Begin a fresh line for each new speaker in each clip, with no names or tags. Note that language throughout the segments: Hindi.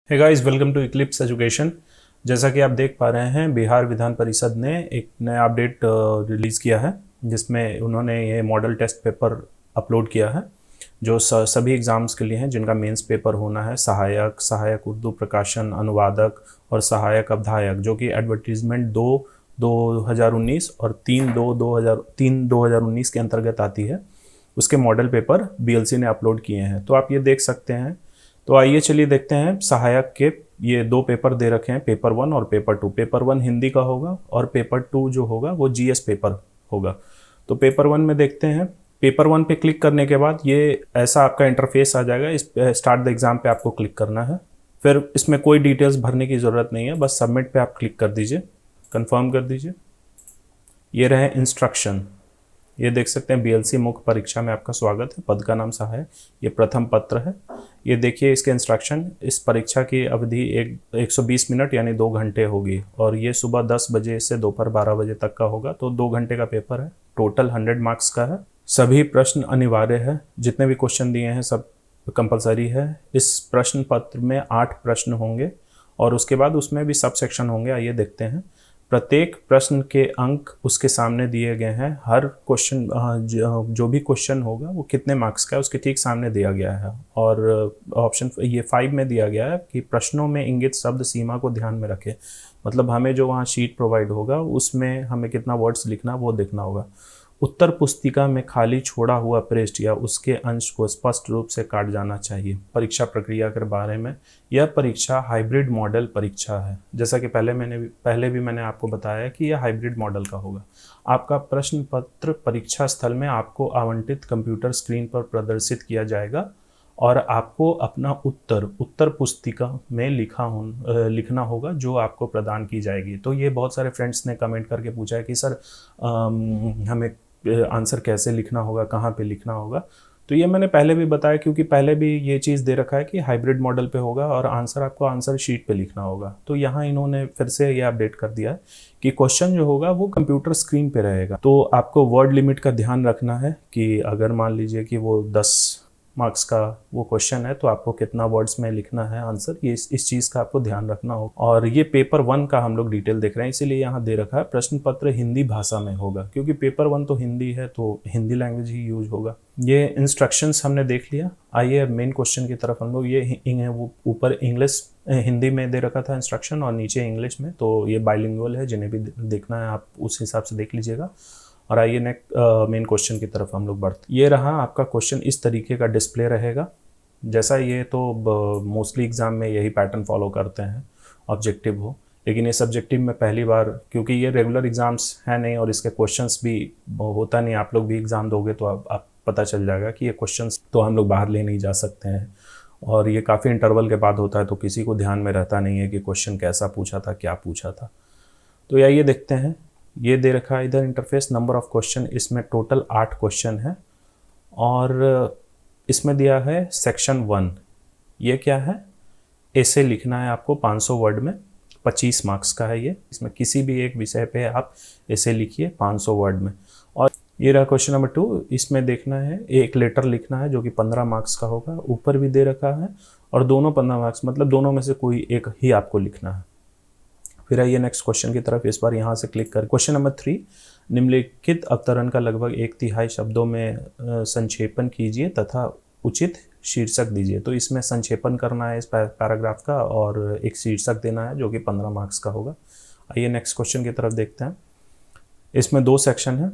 Hey guys, welcome to Eclipse Education. जैसा कि आप देख पा रहे हैं, बिहार विधान परिषद ने एक नया अपडेट रिलीज़ किया है, जिसमें उन्होंने ये मॉडल टेस्ट पेपर अपलोड किया है जो सभी एग्ज़ाम्स के लिए हैं, जिनका मेंस पेपर होना है। सहायक उर्दू प्रकाशन, अनुवादक और सहायक अवधायक, जो कि एडवर्टीजमेंट 2019 और 3/2/2019 के अंतर्गत आती है। उसके मॉडल पेपर बीएलसी ने अपलोड किए हैं, तो आप ये देख सकते हैं। तो आइए चलिए देखते हैं। सहायक के ये दो पेपर दे रखे हैं, पेपर 1 और पेपर 2। पेपर 1 हिंदी का होगा और पेपर 2 जो होगा वो जीएस पेपर होगा। तो पेपर 1 में देखते हैं। पेपर 1 पे क्लिक करने के बाद ये ऐसा आपका इंटरफेस आ जाएगा। इस स्टार्ट द एग्ज़ाम पे आपको क्लिक करना है। फिर इसमें कोई डिटेल्स भरने की ज़रूरत नहीं है, बस सबमिट पे आप क्लिक कर दीजिए, कंफर्म कर दीजिए। ये रहे इंस्ट्रक्शन। ये देख सकते हैं, बीएलसी मुख्य परीक्षा में आपका स्वागत है। पद का नाम सहायक, ये प्रथम पत्र है। ये देखिए इसके इंस्ट्रक्शन। इस परीक्षा की अवधि 120 मिनट यानी 2 घंटे होगी, और ये सुबह 10 बजे से दोपहर 12 बजे तक का होगा। तो 2 घंटे का पेपर है। टोटल 100 मार्क्स का है। सभी प्रश्न अनिवार्य है। जितने भी क्वेश्चन दिए हैं सब कंपलसरी है। इस प्रश्न पत्र में 8 प्रश्न होंगे और उसके बाद उसमें भी सब सेक्शन होंगे। आइए देखते हैं। प्रत्येक प्रश्न के अंक उसके सामने दिए गए हैं। हर क्वेश्चन जो भी क्वेश्चन होगा वो कितने मार्क्स का है उसके ठीक सामने दिया गया है। और ऑप्शन ये 5 में दिया गया है कि प्रश्नों में इंगित शब्द सीमा को ध्यान में रखें। मतलब हमें जो वहाँ शीट प्रोवाइड होगा उसमें हमें कितना वर्ड्स लिखना वो देखना होगा। उत्तर पुस्तिका में खाली छोड़ा हुआ पृष्ठ या उसके अंश को स्पष्ट रूप से काट जाना चाहिए। परीक्षा प्रक्रिया के बारे में, यह परीक्षा हाइब्रिड मॉडल परीक्षा है। जैसा कि पहले भी मैंने आपको बताया कि यह हाइब्रिड मॉडल का होगा। आपका प्रश्न पत्र परीक्षा स्थल में आपको आवंटित कंप्यूटर स्क्रीन पर प्रदर्शित किया जाएगा और आपको अपना उत्तर पुस्तिका में लिखना होगा जो आपको प्रदान की जाएगी। तो ये बहुत सारे फ्रेंड्स ने कमेंट करके पूछा है कि सर हमें आंसर कैसे लिखना होगा, कहाँ पे लिखना होगा। तो ये मैंने पहले भी बताया, क्योंकि पहले भी ये चीज़ दे रखा है कि हाइब्रिड मॉडल पे होगा और आपको आंसर शीट पे लिखना होगा। तो यहाँ इन्होंने फिर से ये अपडेट कर दिया है कि क्वेश्चन जो होगा वो कंप्यूटर स्क्रीन पे रहेगा। तो आपको वर्ड लिमिट का ध्यान रखना है कि अगर मान लीजिए कि वो 10 मार्क्स का वो क्वेश्चन है तो आपको कितना वर्ड्स में लिखना है आंसर, ये इस चीज़ का आपको ध्यान रखना होगा। और ये पेपर 1 का हम लोग डिटेल देख रहे हैं, इसीलिए यहाँ दे रखा है प्रश्न पत्र हिंदी भाषा में होगा, क्योंकि पेपर 1 तो हिंदी है तो हिंदी लैंग्वेज ही यूज होगा। ये इंस्ट्रक्शंस हमने देख लिया। आइए अब मेन क्वेश्चन की तरफ हम लोग। ये वो ऊपर हिंदी में दे रखा था इंस्ट्रक्शन और नीचे इंग्लिश में, तो ये बाइलिंगुअल है। जिन्हें भी देखना है आप उस हिसाब से देख लीजिएगा। और आइए नेक्स्ट मेन क्वेश्चन की तरफ हम लोग बढ़ते। ये रहा आपका क्वेश्चन। इस तरीके का डिस्प्ले रहेगा। जैसा ये तो मोस्टली एग्जाम में यही पैटर्न फॉलो करते हैं, ऑब्जेक्टिव हो। लेकिन ये सब्जेक्टिव में पहली बार, क्योंकि ये रेगुलर एग्जाम्स है नहीं और इसके क्वेश्चंस भी होता नहीं। आप लोग भी एग्ज़ाम दोगे तो आप पता चल जाएगा कि ये क्वेश्चंस तो हम लोग बाहर ले नहीं जा सकते हैं, और ये काफ़ी इंटरवल के बाद होता है, तो किसी को ध्यान में रहता नहीं है कि क्वेश्चन कैसा पूछा था, क्या पूछा था। तो ये देखते हैं। ये दे रखा है इधर इंटरफेस, नंबर ऑफ क्वेश्चन। इसमें टोटल 8 क्वेश्चन है और इसमें दिया है सेक्शन 1। ये क्या है? ऐसे लिखना है आपको 500 वर्ड में, 25 मार्क्स का है ये। इसमें किसी भी एक विषय पे आप ऐसे लिखिए 500 वर्ड में। और ये रहा क्वेश्चन नंबर 2। इसमें देखना है एक लेटर लिखना है जो कि 15 मार्क्स का होगा। ऊपर भी दे रखा है, और दोनों 15 मार्क्स, मतलब दोनों में से कोई एक ही आपको लिखना है। फिर आइए नेक्स्ट क्वेश्चन की तरफ। इस बार यहाँ से क्लिक कर क्वेश्चन नंबर 3। निम्नलिखित अवतरण का लगभग 1/3 शब्दों में संक्षेपण कीजिए तथा उचित शीर्षक दीजिए। तो इसमें संक्षेपण करना है इस पैराग्राफ का, और एक शीर्षक देना है जो कि 15 मार्क्स का होगा। आइए नेक्स्ट क्वेश्चन की तरफ देखते हैं। इसमें 2 सेक्शन है।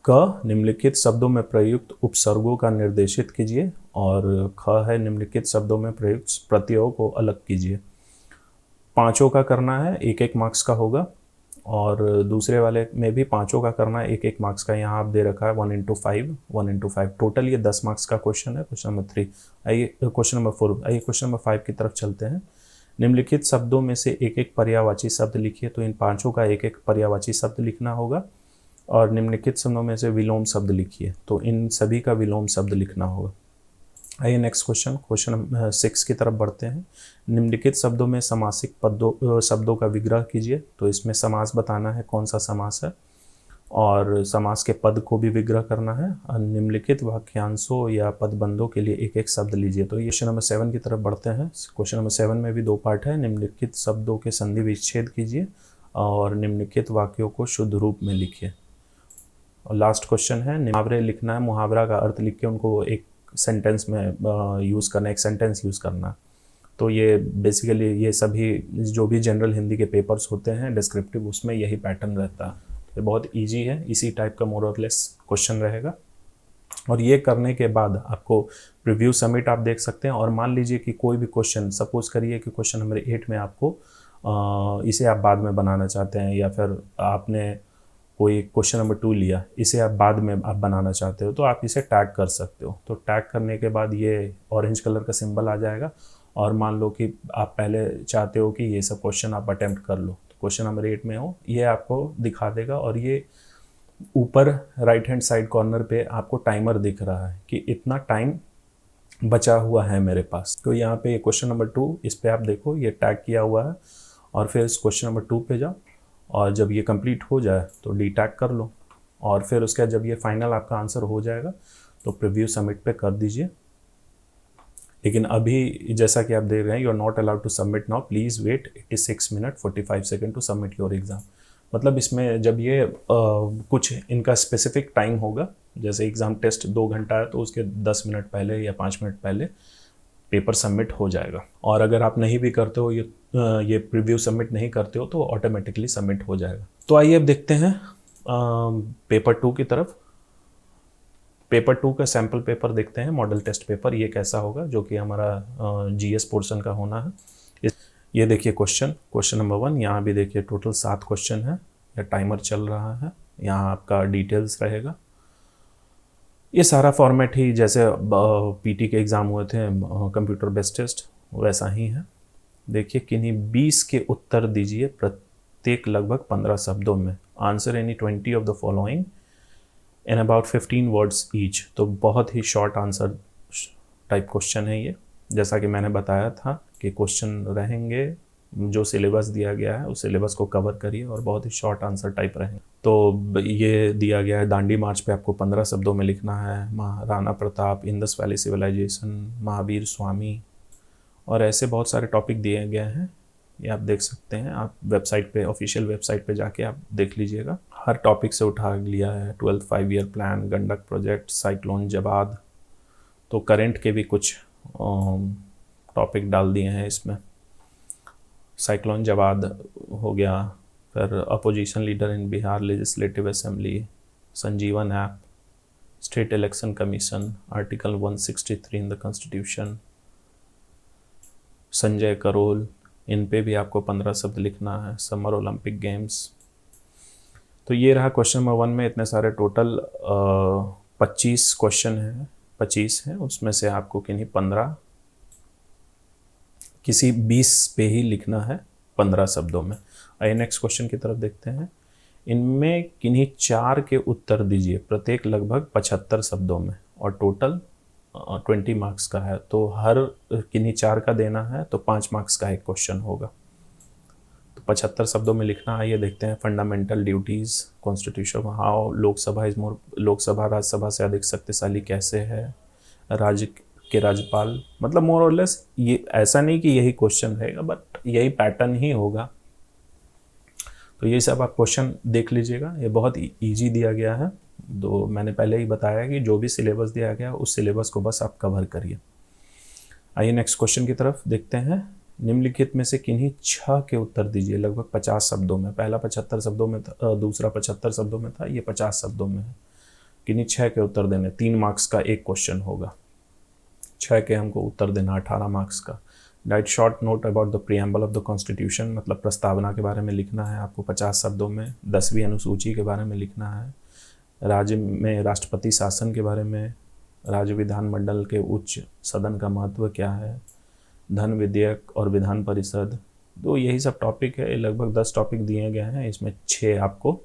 क, निम्नलिखित शब्दों में प्रयुक्त उपसर्गों का निर्देशित कीजिए, और ख है निम्नलिखित शब्दों में प्रयुक्त प्रत्ययों को अलग कीजिए। 5 का करना है, 1-1 मार्क्स का होगा, और दूसरे वाले में भी 5 का करना है, 1-1 मार्क्स का। यहाँ आप दे रखा है 1 into 5 टोटल ये 10 मार्क्स का क्वेश्चन है। Question number 3। आइए क्वेश्चन नंबर 4। आइए क्वेश्चन नंबर 5 की तरफ चलते हैं। निम्नलिखित शब्दों में से 1-1 पर्यायवाची शब्द लिखिए। तो इन 5 का 1-1 पर्यायवाची शब्द लिखना होगा, और निम्नलिखित शब्दों में से विलोम शब्द लिखिए। तो इन सभी का विलोम शब्द लिखना होगा। आइए नेक्स्ट क्वेश्चन नंबर 6 की तरफ बढ़ते हैं। निम्नलिखित शब्दों में समासिक शब्दों का विग्रह कीजिए। तो इसमें समास बताना है, कौन सा समास है। और समास के पद को भी विग्रह करना है। निम्नलिखित वाक्यांशों या पदबंधों के लिए एक एक शब्द लीजिए। तो ये क्वेश्चन नंबर 7 की तरफ बढ़ते हैं। क्वेश्चन नंबर 7 में भी 2 पार्ट है। निम्नलिखित शब्दों के संधि विच्छेद कीजिए और निम्नलिखित वाक्यों को शुद्ध रूप में लिखिए। और लास्ट क्वेश्चन है, मुहावरे लिखना है। मुहावरा का अर्थ लिख के उनको एक सेंटेंस में यूज़ करना है, एक सेंटेंस यूज़ करना। तो ये बेसिकली ये सभी जो भी जनरल हिंदी के पेपर्स होते हैं डिस्क्रिप्टिव, उसमें यही पैटर्न रहता है। ये बहुत इजी है, इसी टाइप का मोर और लेस क्वेश्चन रहेगा। और ये करने के बाद आपको प्रीव्यू सबमिट आप देख सकते हैं। और मान लीजिए कि कोई भी क्वेश्चन, सपोज करिए कि क्वेश्चन नंबर 8 में आपको इसे आप बाद में बनाना चाहते हैं, या फिर आपने कोई क्वेश्चन नंबर 2 लिया, इसे आप बाद में आप बनाना चाहते हो, तो आप इसे टैग कर सकते हो। तो टैग करने के बाद ये ऑरेंज कलर का सिंबल आ जाएगा। और मान लो कि आप पहले चाहते हो कि ये सब क्वेश्चन आप अटेम्प्ट कर लो, तो क्वेश्चन नंबर 8 में हो, ये आपको दिखा देगा। और ये ऊपर राइट हैंड साइड कॉर्नर पे आपको टाइमर दिख रहा है कि इतना टाइम बचा हुआ है मेरे पास। तो यहाँ पे क्वेश्चन नंबर 2, इस पे आप देखो ये टैग किया हुआ है। और फिर इस क्वेश्चन नंबर 2 पे जाओ, और जब ये कंप्लीट हो जाए तो डी टैग कर लो। और फिर उसके बाद जब ये फाइनल आपका आंसर हो जाएगा तो प्रीव्यू सबमिट पे कर दीजिए। लेकिन अभी जैसा कि आप देख रहे हैं, you are not allowed to submit now, please wait 86 minute 45 second to submit your exam. मतलब इसमें जब ये कुछ इनका स्पेसिफिक टाइम होगा, जैसे एग्ज़ाम टेस्ट 2 घंटा है तो उसके 10 मिनट पहले या 5 मिनट पहले पेपर सबमिट हो जाएगा। और अगर आप नहीं भी करते हो, ये प्रीव्यू सबमिट नहीं करते हो, तो ऑटोमेटिकली सबमिट हो जाएगा। तो आइए अब देखते हैं पेपर 2 की तरफ। पेपर 2 का सैम्पल पेपर देखते हैं, मॉडल टेस्ट पेपर ये कैसा होगा, जो कि हमारा जीएस पोर्शन का होना है। ये देखिए क्वेश्चन नंबर 1, यहाँ भी देखिए टोटल 7 क्वेश्चन है। या टाइमर चल रहा है, यहाँ आपका डिटेल्स रहेगा। ये सारा फॉर्मेट ही जैसे पीटी के एग्ज़ाम हुए थे, कंप्यूटर बेस्ड टेस्ट, वैसा ही है। देखिए किन्हीं 20 के उत्तर दीजिए, प्रत्येक लगभग 15 शब्दों में। Answer any 20 of the following in about 15 words each. तो बहुत ही शॉर्ट आंसर टाइप क्वेश्चन है ये। जैसा कि मैंने बताया था कि क्वेश्चन रहेंगे, जो सिलेबस दिया गया है उस सिलेबस को कवर करिए और बहुत ही शॉर्ट आंसर टाइप रहेंगे। तो ये दिया गया है, दांडी मार्च पे आपको 15 शब्दों में लिखना है। Maharana Pratap, Indus valley civilization, Mahavir Swami, और ऐसे बहुत सारे टॉपिक दिए गए हैं। ये आप देख सकते हैं, आप वेबसाइट पे, ऑफिशियल वेबसाइट पे जाके आप देख लीजिएगा। हर टॉपिक से उठा लिया है। 12th 5 year plan, Gandak project, cyclone Jawad, तो करंट के भी कुछ टॉपिक डाल दिए हैं इसमें। साइक्लोन जवाद हो गया, फिर opposition leader in Bihar legislative assembly, Sanjeevan app, state election commission, article 163 in the constitution, Sanjay Karol, इन पे भी आपको 15 शब्द लिखना है। Summer Olympic games. तो ये रहा क्वेश्चन नंबर 1 में इतने सारे टोटल 25 क्वेश्चन हैं, 25 हैं, उसमें से आपको किन्हीं 15 किसी 20 पे ही लिखना है 15 शब्दों में। आइए नेक्स्ट क्वेश्चन की तरफ देखते हैं। इनमें किन्हीं 4 के उत्तर दीजिए, प्रत्येक लगभग 75 शब्दों में, और टोटल 20 मार्क्स का है। तो हर किन्हीं 4 का देना है तो 5 मार्क्स का एक क्वेश्चन होगा। तो 75 शब्दों में लिखना। आइए देखते हैं। Fundamental duties, constitution, how Lok Sabha is more, Lok Sabha Rajya Sabha से अधिक शक्तिशाली कैसे है, राज्य के राज्यपाल, मतलब मोर और लेस ये ऐसा नहीं कि यही क्वेश्चन रहेगा, बट यही पैटर्न ही होगा। तो ये सब आप क्वेश्चन देख लीजिएगा, ये बहुत इजी दिया गया है। तो मैंने पहले ही बताया कि जो भी सिलेबस दिया गया उस सिलेबस को बस आप कवर करिए। आइए नेक्स्ट क्वेश्चन की तरफ देखते हैं। निम्नलिखित में से किन्हीं 6 के उत्तर दीजिए, लगभग 50 शब्दों में। पहला 75 शब्दों में था, दूसरा 75 शब्दों में था, ये 50 शब्दों में है। किन्हीं 6 के उत्तर देने, 3 मार्क्स का एक क्वेश्चन होगा। 6 के हमको उत्तर देना, 18 मार्क्स का। Right short note about the preamble of the constitution, मतलब प्रस्तावना के बारे में लिखना है आपको 50 शब्दों में। 10वीं अनुसूची के बारे में लिखना है। राज्य में राष्ट्रपति शासन के बारे में। राज्य विधानमंडल के उच्च सदन का महत्व क्या है। धन विधेयक और विधान परिषद। तो यही सब टॉपिक है, लगभग 10 टॉपिक दिए गए हैं, इसमें 6 आपको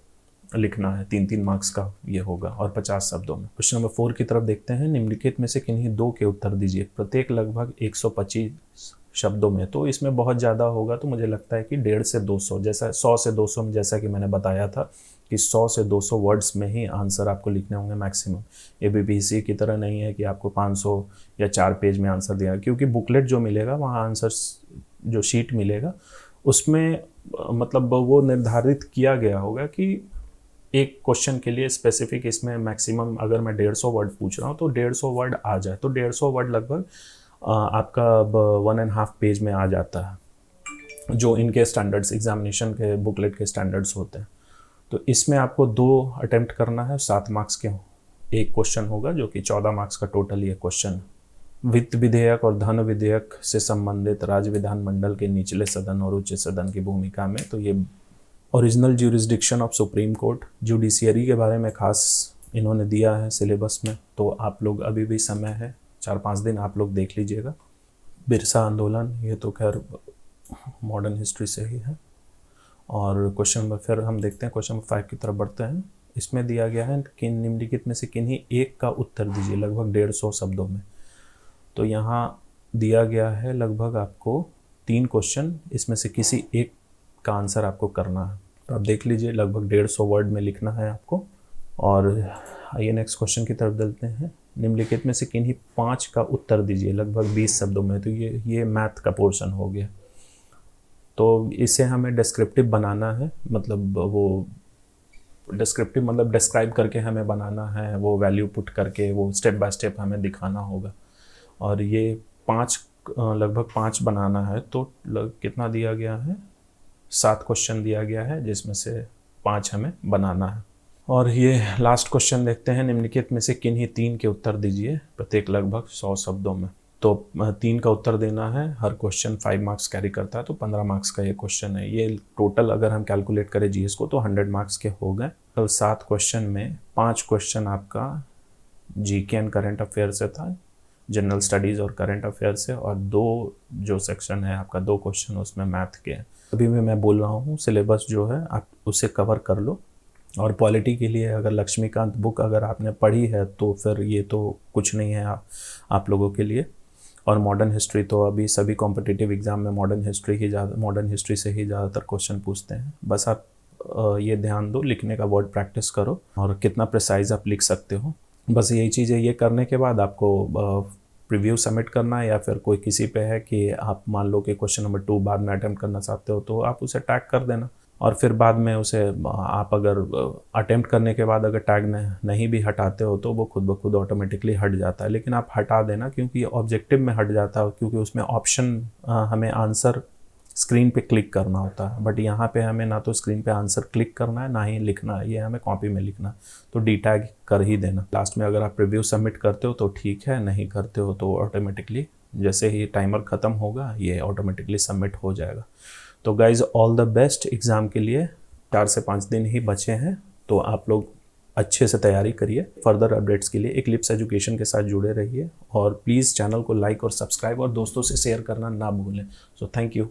लिखना है। 3-3 मार्क्स का ये होगा और 50 शब्दों में। क्वेश्चन नंबर 4 की तरफ देखते हैं। निम्नलिखित में से किन्हीं 2 के उत्तर दीजिए, प्रत्येक लगभग 125 शब्दों में, तो इसमें बहुत ज़्यादा होगा, तो मुझे लगता है कि 150 से 200, जैसा 100 से 200 में, जैसा कि मैंने बताया था कि 100 से 200 वर्ड्स में ही आंसर आपको लिखने होंगे मैक्सिमम। ABPC की तरह नहीं है कि आपको 500 या 4 पेज में आंसर दिया, क्योंकि बुकलेट जो मिलेगा वहाँ आंसर्स जो शीट मिलेगा उसमें मतलब वो निर्धारित किया गया होगा कि एक क्वेश्चन के लिए स्पेसिफिक इसमें मैक्सिमम अगर मैं 150 वर्ड पूछ रहा हूँ तो 150 वर्ड आ जाए, तो 150 वर्ड लगभग आपका 1.5 पेज में आ जाता है, जो इनके स्टैंडर्ड्स एग्जामिनेशन के बुकलेट के स्टैंडर्ड्स होते हैं। तो इसमें आपको 2 अटेम्प्ट करना है, 7 मार्क्स के एक क्वेश्चन होगा जो कि 14 मार्क्स का टोटल ये क्वेश्चन। वित्त विधेयक और धन विधेयक से संबंधित राज्य विधानमंडल के निचले सदन और उच्च सदन की भूमिका में, तो ये original jurisdiction of supreme court, judiciary के बारे में खास इन्होंने दिया है सिलेबस में, तो आप लोग अभी भी समय है, 4-5 दिन आप लोग देख लीजिएगा। बिरसा आंदोलन, ये तो खैर मॉडर्न हिस्ट्री से ही है। और क्वेश्चन नंबर, फिर हम देखते हैं क्वेश्चन नंबर 5 की तरफ बढ़ते हैं। इसमें दिया गया है कि निम्नलिखित में से किन्हीं एक का उत्तर दीजिए, लगभग 150 शब्दों में। तो यहाँ दिया गया है लगभग आपको 3 क्वेश्चन, इसमें से किसी एक का आंसर आपको करना है। तो आप देख लीजिए, लगभग 150 वर्ड में लिखना है आपको। और आइए नेक्स्ट क्वेश्चन की तरफ चलते हैं। निम्नलिखित में से किन्हीं 5 का उत्तर दीजिए, लगभग 20 शब्दों में। तो ये मैथ का पोर्शन हो गया। तो इसे हमें डिस्क्रिप्टिव बनाना है, मतलब वो डिस्क्रिप्टिव मतलब डिस्क्राइब करके हमें बनाना है, वो वैल्यू पुट करके वो स्टेप बाय स्टेप हमें दिखाना होगा। और ये 5 लगभग 5 बनाना है, तो कितना दिया गया है, 7 क्वेश्चन दिया गया है, जिसमें से 5 हमें बनाना है। और ये लास्ट क्वेश्चन देखते हैं। निम्नलिखित में से किन्हीं 3 के उत्तर दीजिए, प्रत्येक लगभग 100 शब्दों में। तो 3 का उत्तर देना है। हर क्वेश्चन 5 मार्क्स कैरी करता है, तो 15 मार्क्स का ये क्वेश्चन है। ये टोटल अगर हम कैलकुलेट करें जीएस को तो 100 मार्क्स के हो गए। तो 7 क्वेश्चन में 5 क्वेश्चन आपका जीके एंड करंट अफेयर से था, जनरल स्टडीज़ और करंट अफेयर से, और 2 जो सेक्शन है आपका 2 क्वेश्चन उसमें मैथ के हैं। अभी भी मैं बोल रहा हूँ, सिलेबस जो है आप उसे कवर कर लो। और पॉलिटी के लिए अगर लक्ष्मीकांत बुक अगर आपने पढ़ी है तो फिर ये तो कुछ नहीं है आप लोगों के लिए। और मॉडर्न हिस्ट्री तो अभी सभी कॉम्पिटिटिव एग्ज़ाम में मॉडर्न हिस्ट्री से ही ज़्यादातर क्वेश्चन पूछते हैं। बस आप ये ध्यान दो, लिखने का वर्ड प्रैक्टिस करो और कितना प्रिसाइज आप लिख सकते हो। बस यही चीज़ है। ये करने के बाद आपको प्रीव्यू सबमिट करना है, या फिर कोई किसी पे है कि आप मान लो कि क्वेश्चन नंबर 2 बाद में अटेम्प्ट करना चाहते हो तो आप उसे टैग कर देना, और फिर बाद में उसे आप अगर अटेम्प्ट करने के बाद अगर टैग नहीं भी हटाते हो तो वो खुद ब खुद ऑटोमेटिकली हट जाता है। लेकिन आप हटा देना, क्योंकि ऑब्जेक्टिव में हट जाता है, क्योंकि उसमें ऑप्शन हमें आंसर स्क्रीन पे क्लिक करना होता है। बट यहाँ पे हमें ना तो स्क्रीन पे आंसर क्लिक करना है, ना ही लिखना है, ये हमें कॉपी में लिखना है। तो डी टैग कर ही देना। लास्ट में अगर आप रिव्यू सबमिट करते हो तो ठीक है, नहीं करते हो तो ऑटोमेटिकली जैसे ही टाइमर ख़त्म होगा ये ऑटोमेटिकली सबमिट हो जाएगा। तो guys all the best. Exam के लिए 4 से 5 दिन ही बचे हैं, तो आप लोग अच्छे से तैयारी करिए। फर्दर अपडेट्स के लिए इक्लिप्स एजुकेशन के साथ जुड़े रहिए, और प्लीज़ चैनल को लाइक और सब्सक्राइब और दोस्तों से शेयर करना ना भूलें। So thank you.